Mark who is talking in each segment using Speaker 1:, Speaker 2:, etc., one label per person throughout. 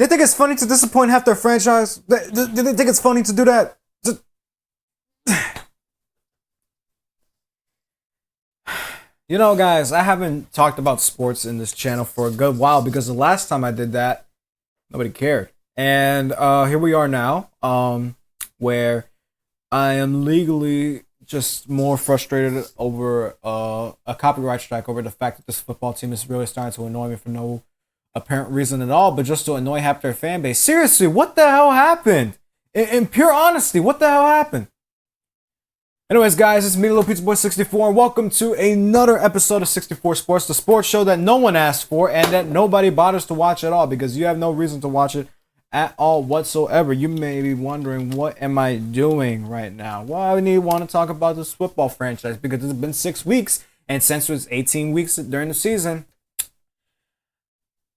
Speaker 1: think it's funny to disappoint half their franchise? Do they think it's funny to do that? You know, guys, I haven't talked about sports in this channel for a good while because the last time I did that, nobody cared. And here we are now, where I am legally just more frustrated over a copyright strike over the fact that this football team is really starting to annoy me for no apparent reason at all, but just to annoy half their fan base. Seriously, what the hell happened? In pure honesty, what the hell happened? Anyways, guys, it's me, Little Pizza Boy 64, and welcome to another episode of 64 Sports, the sports show that no one asked for and that nobody bothers to watch at all because you have no reason to watch it at all whatsoever. You may be wondering, what am I doing right now? Well, I want to talk about this football franchise because it's been 6 weeks, and since it was 18 weeks during the season,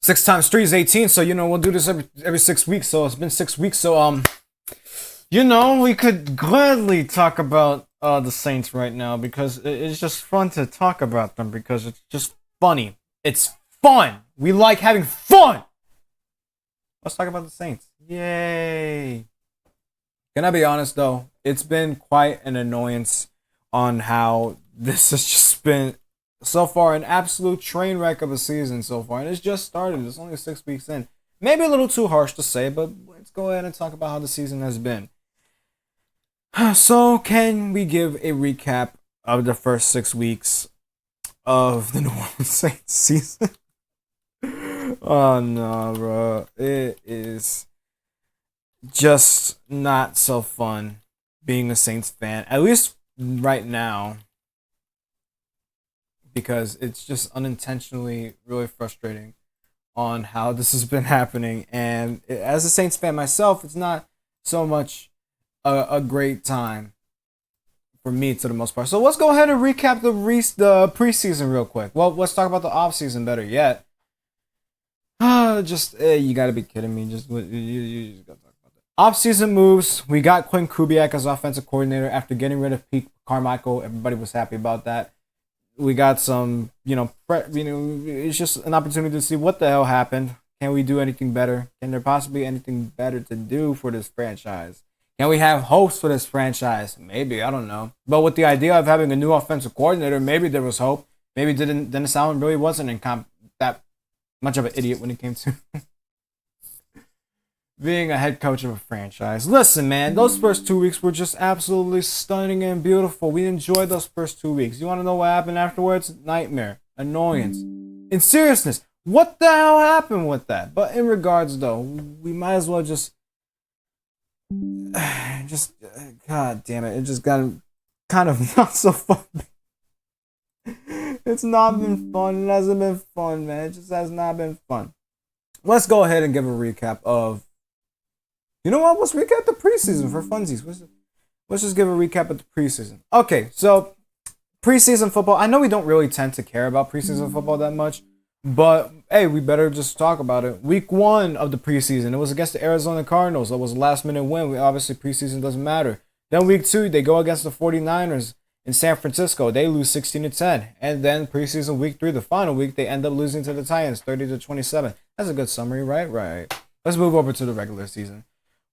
Speaker 1: 6 times 3 is 18, so, you know, we'll do this every 6 weeks, so it's been 6 weeks, so, you know, we could gladly talk about the Saints right now because it's just fun to talk about them because it's just funny. It's fun. We like having fun. Let's talk about the Saints. Yay. Can I be honest though? It's been quite an annoyance on how this has just been so far an absolute train wreck of a season so far. And it's just started. It's only 6 weeks in. Maybe a little too harsh to say, but let's go ahead and talk about how the season has been. So, can we give a recap of the first 6 weeks of the New Orleans Saints season? Oh no, bro. It is just not so fun being a Saints fan, at least right now, because it's just unintentionally really frustrating on how this has been happening. And as a Saints fan myself, it's not so much a great time for me to the most part. So let's go ahead and recap the preseason real quick. Well, let's talk about the offseason better yet. You gotta be kidding me. You just gotta talk about that. Offseason moves. We got Quinn Kubiak as offensive coordinator after getting rid of Pete Carmichael. Everybody was happy about that. We got some, it's just an opportunity to see what the hell happened. Can we do anything better? Can there possibly be anything better to do for this franchise? Can we have hopes for this franchise? Maybe, I don't know. But with the idea of having a new offensive coordinator, maybe there was hope. Maybe Dennis Allen really wasn't that much of an idiot when it came to being a head coach of a franchise. Listen, man, those first 2 weeks were just absolutely stunning and beautiful. We enjoyed those first 2 weeks. You want to know what happened afterwards? Nightmare. Annoyance. In seriousness, what the hell happened with that? But in regards, though, we might as well just God damn it, it just got kind of not so fun. It's not been fun. It hasn't been fun, man. It just has not been fun. Let's go ahead and give a recap of, you know what, let's recap the preseason for funsies. Let's just give a recap of the preseason. Okay, so preseason football, I know we don't really tend to care about preseason football that much, but hey, we better just talk about it. Week 1 of the preseason, it was against the Arizona Cardinals. That was a last-minute win. Obviously, preseason doesn't matter. Then week 2, they go against the 49ers in San Francisco. They lose 16-10. And then preseason week 3, the final week, they end up losing to the Titans 30-27. That's a good summary, right? Right. Let's move over to the regular season.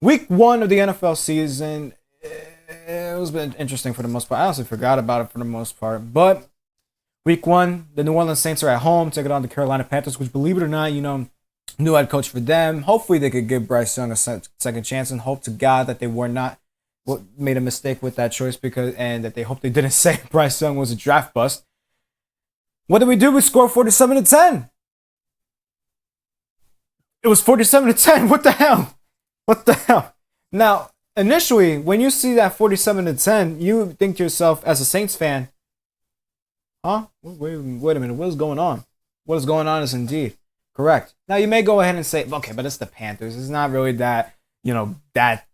Speaker 1: Week 1 of the NFL season, it was been interesting for the most part. I honestly forgot about it for the most part, but Week 1, the New Orleans Saints are at home, taking on the Carolina Panthers, which, believe it or not, new head coach for them. Hopefully they could give Bryce Young a second chance, and hope to God that they were not made a mistake with that choice, and that they hope they didn't say Bryce Young was a draft bust. What did we do? We scored 47-10. It was 47-10. What the hell? What the hell? Now, initially, when you see that 47-10, you think to yourself, as a Saints fan, huh? Wait a minute. What is going on? What is going on is indeed correct. Now, you may go ahead and say, okay, but it's the Panthers. It's not really that, that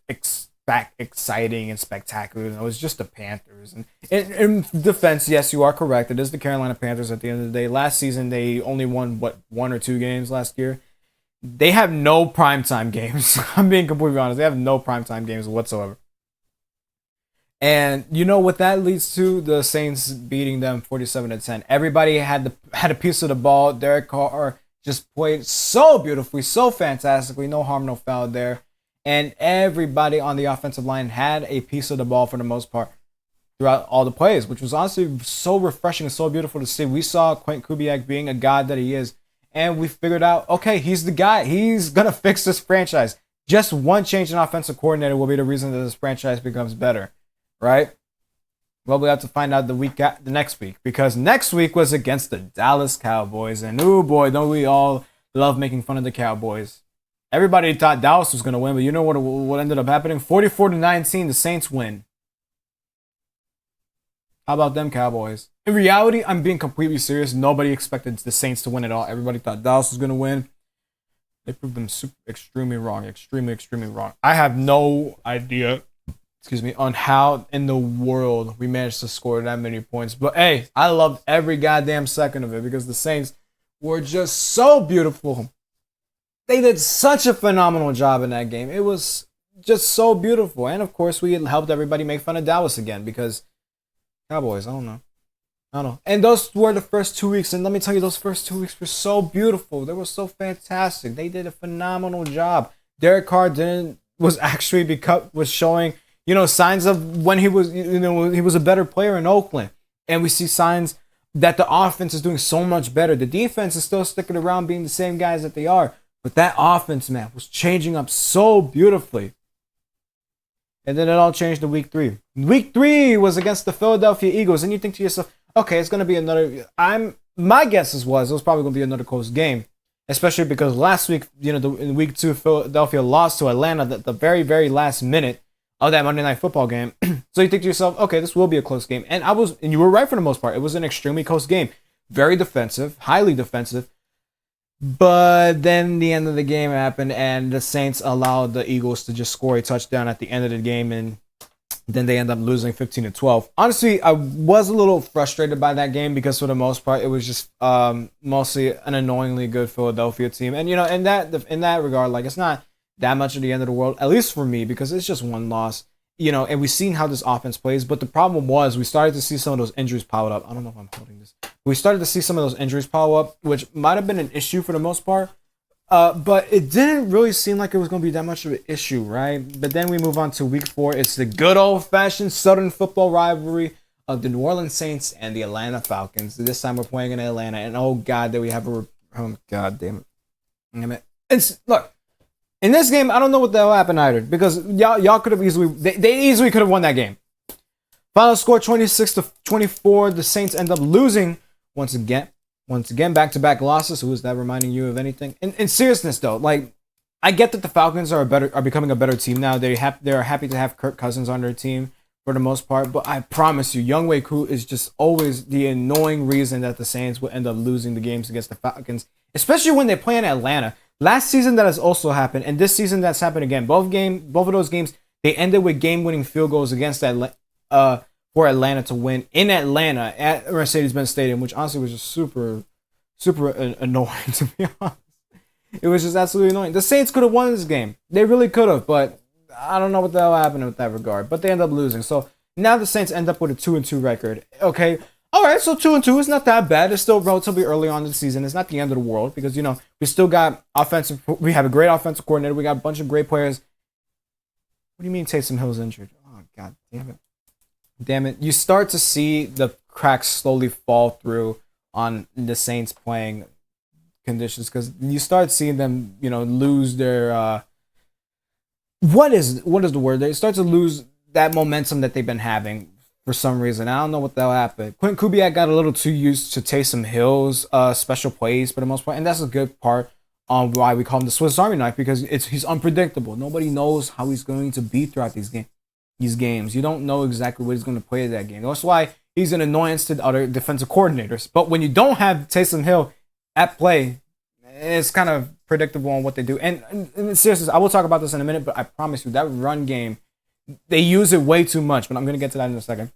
Speaker 1: exciting and spectacular. It's just the Panthers. And in defense, yes, you are correct. It is the Carolina Panthers at the end of the day. Last season, they only won, 1 or 2 games last year. They have no primetime games. I'm being completely honest. They have no primetime games whatsoever. And you know what that leads to? The Saints beating them 47-10. Everybody had a piece of the ball. Derek Carr just played so beautifully, so fantastically. No harm, no foul there. And everybody on the offensive line had a piece of the ball for the most part throughout all the plays, which was honestly so refreshing and so beautiful to see. We saw Quint Kubiak being a god that he is, and we figured out, okay, he's the guy. He's going to fix this franchise. Just one change in offensive coordinator will be the reason that this franchise becomes better, right? Well, we have to find out the next week, because next week was against the Dallas Cowboys, and oh boy, don't we all love making fun of the Cowboys. Everybody thought Dallas was going to win, but you know what ended up happening? 44-19, the Saints win. How about them Cowboys? In reality, I'm being completely serious. Nobody expected the Saints to win at all. Everybody thought Dallas was going to win. They proved them extremely wrong. Extremely wrong. I have no idea, on how in the world we managed to score that many points. But hey, I loved every goddamn second of it because the Saints were just so beautiful. They did such a phenomenal job in that game. It was just so beautiful. And of course, we helped everybody make fun of Dallas again because Cowboys, I don't know. And those were the first 2 weeks. And let me tell you, those first 2 weeks were so beautiful. They were so fantastic. They did a phenomenal job. Derek Carr was showing, signs of when he was, he was a better player in Oakland. And we see signs that the offense is doing so much better. The defense is still sticking around being the same guys that they are. But that offense, man, was changing up so beautifully. And then it all changed in week 3. Week 3 was against the Philadelphia Eagles. And you think to yourself, okay, it's going to be another... My guess it was probably going to be another close game. Especially because last week, in week 2, Philadelphia lost to Atlanta at the very, very last minute of that Monday Night Football game. So you think to yourself, okay, this will be a close game. And you were right for the most part. It was an extremely close game. Very defensive, highly defensive. But then the end of the game happened, and the Saints allowed the Eagles to just score a touchdown at the end of the game, and then they end up losing 15-12. Honestly, I was a little frustrated by that game because for the most part, it was just mostly an annoyingly good Philadelphia team. And in that regard, like, it's not that much of the end of the world, at least for me, because it's just one loss. And we've seen how this offense plays, but the problem was we started to see some of those injuries pile up. I don't know if I'm holding this. We started to see some of those injuries pile up, which might have been an issue for the most part, but it didn't really seem like it was going to be that much of an issue, right? But then we move on to week 4. It's the good old-fashioned Southern football rivalry of the New Orleans Saints and the Atlanta Falcons. This time we're playing in Atlanta, and oh god, that we have oh god damn it. Look. In this game, I don't know what the hell happened either, because y'all could have they easily could have won that game. Final score 26-24. The Saints end up losing once again, back-to-back losses. Who is that reminding you of anything? In seriousness though, like, I get that the Falcons are becoming a better team now. They're happy to have Kirk Cousins on their team for the most part, but I promise you, Younghoe Koo is just always the annoying reason that the Saints will end up losing the games against the Falcons, especially when they play in Atlanta. Last season that has also happened, and this season that's happened again. Both of those games, they ended with game-winning field goals against for Atlanta to win in Atlanta at Mercedes-Benz Stadium, which honestly was just super annoying, to be honest. It was just absolutely annoying. The Saints could have won this game. They really could have, but I don't know what the hell happened with that regard. But they end up losing. So now the Saints end up with a 2-2 record. Okay. All right, so 2-2 is not that bad. It's still relatively early on in the season. It's not the end of the world because, we still got we have a great offensive coordinator. We got a bunch of great players. What do you mean Taysom Hill's injured? Oh, god damn it. You start to see the cracks slowly fall through on the Saints playing conditions because you start seeing them, lose their, what is the word? They start to lose that momentum that they've been having. For some reason, I don't know what the hell happened. Quint Kubiak got a little too used to Taysom Hill's special plays for the most part, and that's a good part on why we call him the Swiss Army knife because he's unpredictable. Nobody knows how he's going to be throughout these games. You don't know exactly what he's going to play that game. That's why he's an annoyance to other defensive coordinators. But when you don't have Taysom Hill at play, it's kind of predictable on what they do. And seriously, I will talk about this in a minute, but I promise you that run game. They use it way too much, but I'm going to get to that in a second.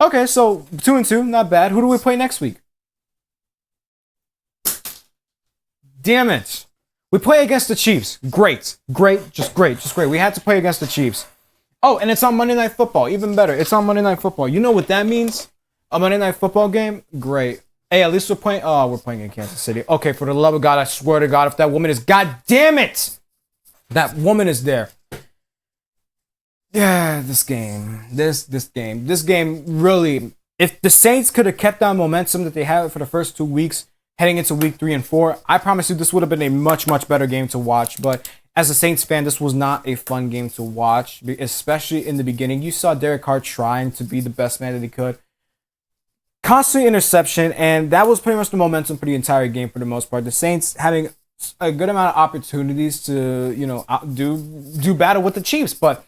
Speaker 1: Okay, so 2-2, not bad. Who do we play next week? Damn it. We play against the Chiefs. Great. Just great. We had to play against the Chiefs. Oh, and it's on Monday Night Football. Even better. It's on Monday Night Football. You know what that means? A Monday Night Football game? Great. Hey, at least we're playing in Kansas City. Okay, for the love of God, I swear to God, if that woman is, God damn it, that woman is there. Yeah, this game really. If the Saints could have kept that momentum that they had for the first 2 weeks, heading into week 3 and 4, I promise you this would have been a much better game to watch. But as a Saints fan, this was not a fun game to watch, especially in the beginning. You saw Derek Carr trying to be the best man that he could. Constant interception, and that was pretty much the momentum for the entire game for the most part. The Saints having a good amount of opportunities to, do battle with the Chiefs, but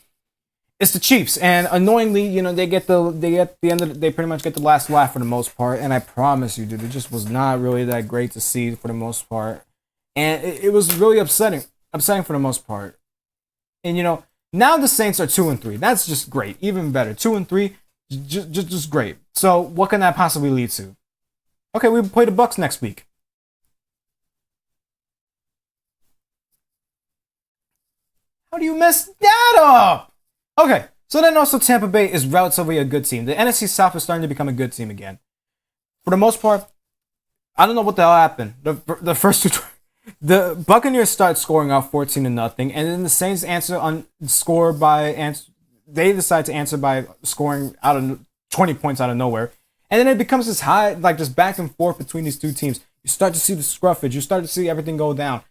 Speaker 1: it's the Chiefs, and annoyingly, they pretty much get the last laugh for the most part. And I promise you, dude, it just was not really that great to see for the most part, and it was really upsetting for the most part. And now the Saints are 2-3. That's just great, even better. 2-3, just great. So what can that possibly lead to? Okay, we play the Bucks next week. How do you mess that up? Okay, so then also Tampa Bay is relatively a good team. The NFC South is starting to become a good team again. For the most part, I don't know what the hell happened. The first two, the Buccaneers start scoring off 14-0, and then the Saints they decide to answer by scoring out of 20 points out of nowhere. And then it becomes this high, like this back and forth between these two teams. You start to see the scruffage. You start to see everything go down.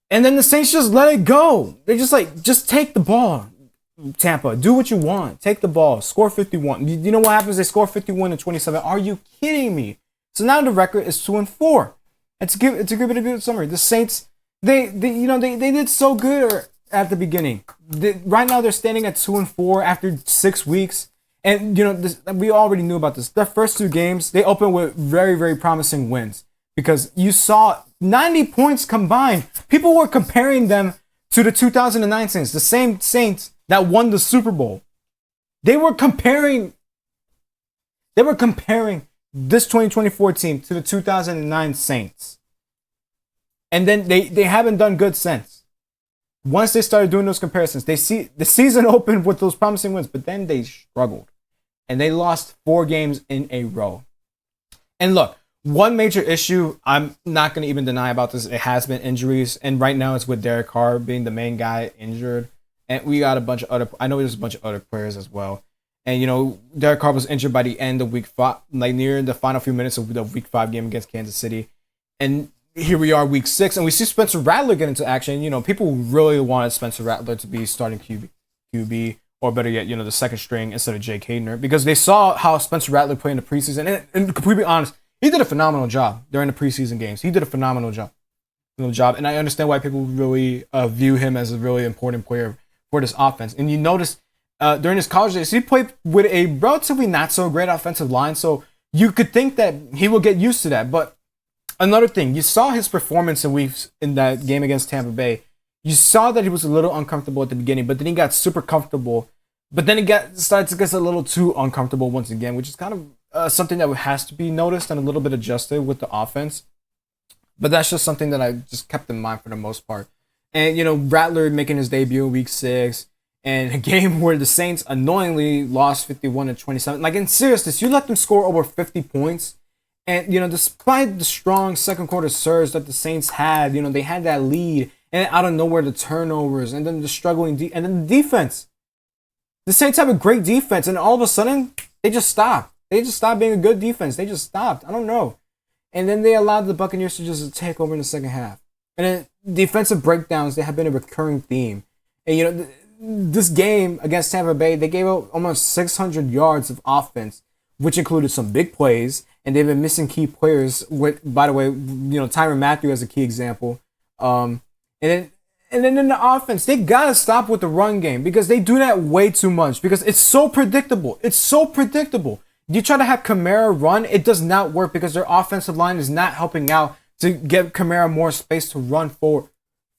Speaker 1: And then the Saints just let it go. They're just like, just take the ball. Tampa, do what you want. Take the ball. Score 51. You know what happens? They score 51-27. Are you kidding me? So now the record is 2-4. And to give it a good summary, the Saints, they did so good at the beginning. Right now they're standing at 2-4 after 6 weeks. And we already knew about this. Their first 2 games, they opened with very, very promising wins because you saw 90 points combined. People were comparing them to the 2009 Saints, the same Saints that won the Super Bowl. They were comparing this 2024 team to the 2009 Saints. And then they haven't done good since. Once they started doing those comparisons, they see the season opened with those promising wins, but then they struggled. And they lost 4 games in a row. And look, one major issue I'm not going to even deny about this, it has been injuries. And right now it's with Derek Carr being the main guy injured. And we got there's a bunch of other players as well. And, Derek Carr was injured by the end of week 5, like near the final few minutes of the week 5 game against Kansas City. And here we are, week 6, and we see Spencer Rattler get into action. People really wanted Spencer Rattler to be starting QB, or better yet, the second string instead of Jake Haener, because they saw how Spencer Rattler played in the preseason. And to be honest, he did a phenomenal job during the preseason games. He did a phenomenal job. And I understand why people really view him as a really important player for this offense. And you notice during his college days, he played with a relatively not so great offensive line, so you could think that he will get used to that. But another thing, you saw his performance in that game against Tampa Bay. You saw that he was a little uncomfortable at the beginning, but then he got super comfortable. But then he started to get a little too uncomfortable once again, which is kind of something that has to be noticed and a little bit adjusted with the offense. But that's just something that I just kept in mind for the most part. And, Rattler making his debut in week 6, and a game where the Saints annoyingly lost 51-27. Like, in seriousness, you let them score over 50 points. And, despite the strong second quarter surge that the Saints had, they had that lead. And out of nowhere, the turnovers, and then the struggling, and then the defense. The Saints have a great defense, and all of a sudden, they just stopped. They just stopped being a good defense. They just stopped. I don't know. And then they allowed the Buccaneers to just take over in the second half. And then defensive breakdowns, they have been a recurring theme. And, this game against Tampa Bay, they gave up almost 600 yards of offense, which included some big plays. And they've been missing key players. By the way, Tyrann Mathieu as a key example. And then in the offense, they gotta stop with the run game because they do that way too much because it's so predictable. It's so predictable. You try to have Kamara run, it does not work because their offensive line is not helping out to give Kamara more space to run forward.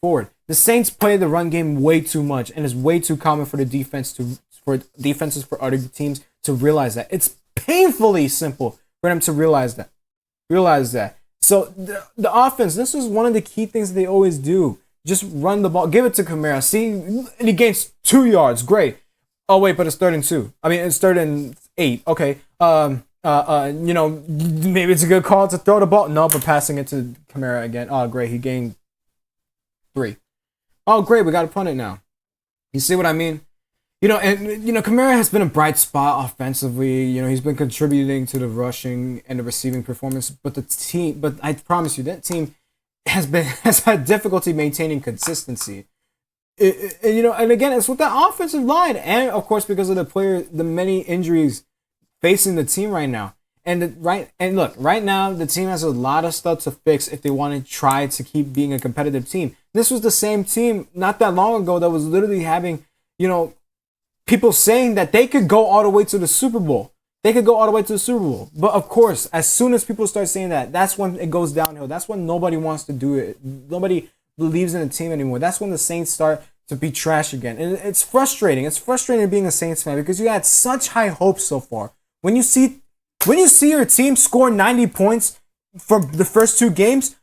Speaker 1: The Saints play the run game way too much, and it's way too common for defenses for other teams to realize that. It's painfully simple for them to realize that. So the offense, this is one of the key things they always do. Just run the ball, give it to Kamara. See, and he gains 2 yards. Great. Oh wait, but it's 3rd and 2. I mean, it's 3rd and 8. Okay. Maybe it's a good call to throw the ball. No, but passing it to Kamara again. Oh, great. He gained 3. Oh, great. We got to punt it now. You see what I mean? Kamara has been a bright spot offensively. He's been contributing to the rushing and the receiving performance. But I promise you, that team has had difficulty maintaining consistency. And again, it's with that offensive line, and of course because of the many injuries facing the team right now. Look, right now the team has a lot of stuff to fix if they want to try to keep being a competitive team. This was the same team not that long ago that was literally having, people saying that they could go all the way to the Super Bowl. They could go all the way to the Super Bowl. But of course, as soon as people start saying that, that's when it goes downhill. That's when nobody wants to do it. Nobody believes in the team anymore. That's when the Saints start to be trash again. And it's frustrating. It's frustrating being a Saints fan because you had such high hopes so far. When you see your team score 90 points for the first 2 games,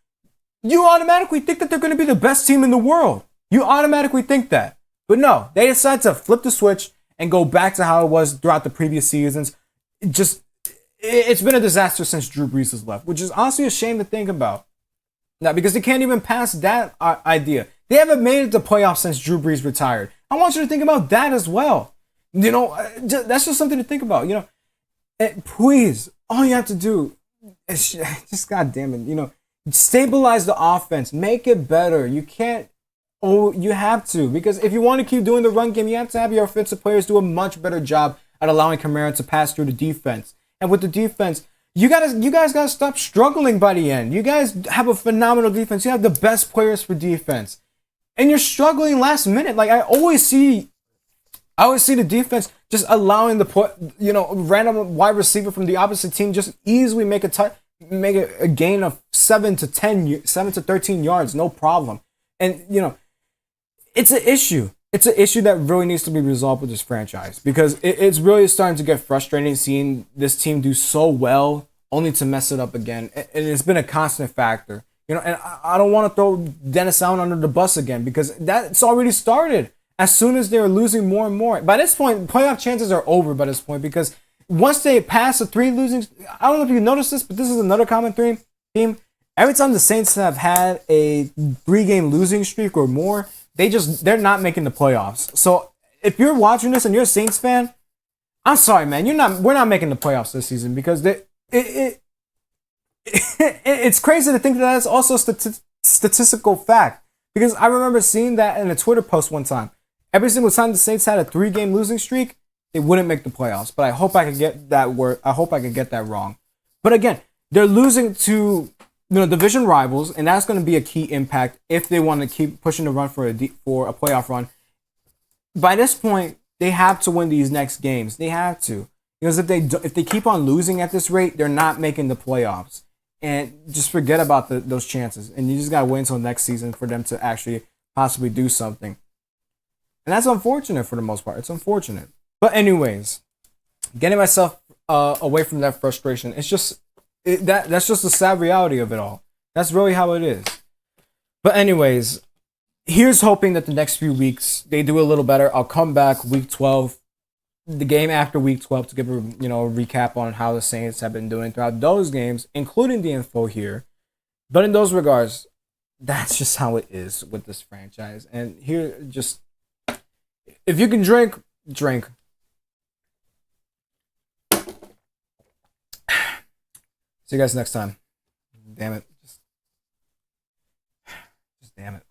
Speaker 1: you automatically think that they're going to be the best team in the world. You automatically think that. But no, they decide to flip the switch and go back to how it was throughout the previous seasons. It's been a disaster since Drew Brees has left, which is honestly a shame to think about. Now, because they can't even pass that idea. They haven't made it to playoffs since Drew Brees retired. I want you to think about that as well. That's just something to think about. Please, all you have to do is just, goddamn it, stabilize the offense, make it better. You can't. Oh, you have to, because if you want to keep doing the run game, you have to have your offensive players do a much better job at allowing Kamara to pass through the defense. And with the defense, you guys gotta stop struggling by the end. You guys have a phenomenal defense. You have the best players for defense, and you're struggling last minute. Like I always see the defense just allowing random wide receiver from the opposite team just easily make a gain of 7 to 13 yards, no problem. And it's an issue. It's an issue that really needs to be resolved with this franchise, because it's really starting to get frustrating seeing this team do so well only to mess it up again. And it's been a constant factor. And I don't want to throw Dennis Allen under the bus again, because that's already started as soon as they're losing more and more. By this point, playoff chances are over by this point, because once they pass the 3 losing, I don't know if you noticed this, but this is another common theme. Every time the Saints have had a 3-game losing streak or more, they're not making the playoffs. So if you're watching this and you're a Saints fan, I'm sorry, man. We're not making the playoffs this season, because it's crazy to think that that's also statistical fact. Because I remember seeing that in a Twitter post one time. Every single time the Saints had a 3-game losing streak, they wouldn't make the playoffs. But I hope I could get that wrong. But again, they're losing to division rivals, and that's going to be a key impact if they want to keep pushing the run for a playoff run. By this point, they have to win these next games. They have to, because if they keep on losing at this rate, they're not making the playoffs. And just forget about those chances. And you just got to wait until next season for them to actually possibly do something. And that's unfortunate for the most part. It's unfortunate. But anyways, getting myself away from that frustration, it's just that's just the sad reality of it all. That's really how it is. But anyways, here's hoping that the next few weeks they do a little better. I'll come back week 12, the game after week 12, to give a recap on how the Saints have been doing throughout those games, including the info here. But in those regards, that's just how it is with this franchise. And here, just if you can drink. See you guys next time. Damn it. Just damn it.